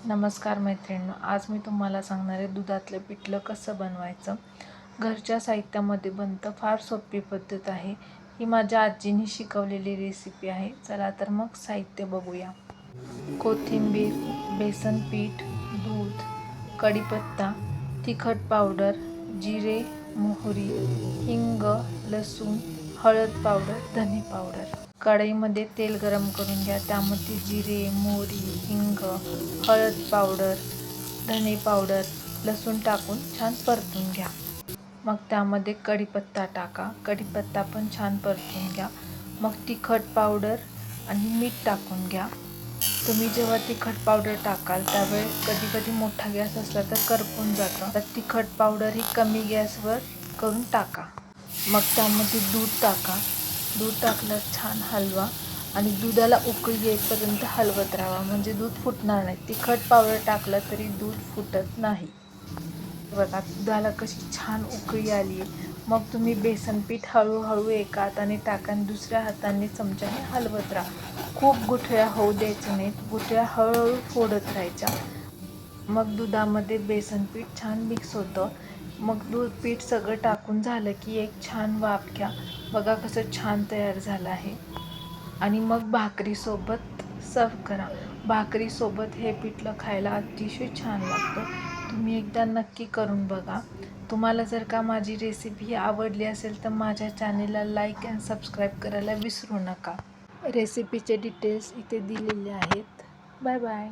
नमस्कार मैत्रिणींनो, आज मी तुम्हाला सांगणार आहे दुधातलं पिठलं कसं बनवायचं. घरच्या साहित्यामध्ये बनतं, फार सोपी पद्धत आहे ही. माझ्या आजीने शिकवलेली रेसिपी आहे. चला तर मग साहित्य बघूया. कोथिंबीर, बेसन पीठ, दूध, कढीपत्ता, तिखट पावडर, जिरे, मोहरी, हिंग, लसूण, हळद पावडर, धने पावडर. कढईमध्ये तेल गरम करून घ्या. त्यामध्ये जिरे, मोहरी, हिंग, हळद पावडर, धने पावडर, लसूण टाकून छान परतून घ्या. मग त्यामध्ये कढीपत्ता टाका. कढीपत्ता पण छान परतून घ्या. मग तिखट पावडर आणि मीठ टाकून घ्या. तुम्ही जेव्हा तिखट पावडर टाकाल त्यावेळेस कधी कधी मोठा गॅस असला तर करपून जातं, तर तिखट पावडर ही कमी गॅसवर करून टाका. मग त्यामध्ये दूध टाका. दूध टाकलं छान हलवा आणि दुधाला उकळी येईपर्यंत हलवत राहा, म्हणजे दूध फुटणार नाही. तिखट पावडर टाकलं तरी दूध फुटत नाही. बघा दुधाला कशी छान उकळी आली आहे. मग तुम्ही बेसन पीठ हळूहळू एका हाताने टाका आणि दुसऱ्या हाताने चमच्याने हलवत राहा. खूप गुठळ्या होऊ द्यायच्या नाहीत, गुठळ्या हळूहळू फोडत राहायच्या. मग दुधामध्ये बेसन पीठ छान मिक्स होतं. मग दूध पीठ सगळं टाकून झालं की एक छान वाफ घ्या. बघा कसं छान तयार झालं आहे. आणि मग भाकरीसोबत सर्व करा. भाकरीसोबत हे पिठलं खायला अतिशय छान लागतं. तुम्ही एकदा नक्की करून बघा. तुम्हाला जर का माझी रेसिपी आवडली असेल तर माझ्या चॅनेलला लाईक अँड सबस्क्राईब करायला विसरू नका. रेसिपीचे डिटेल्स इथे दिलेले आहेत. Bye bye.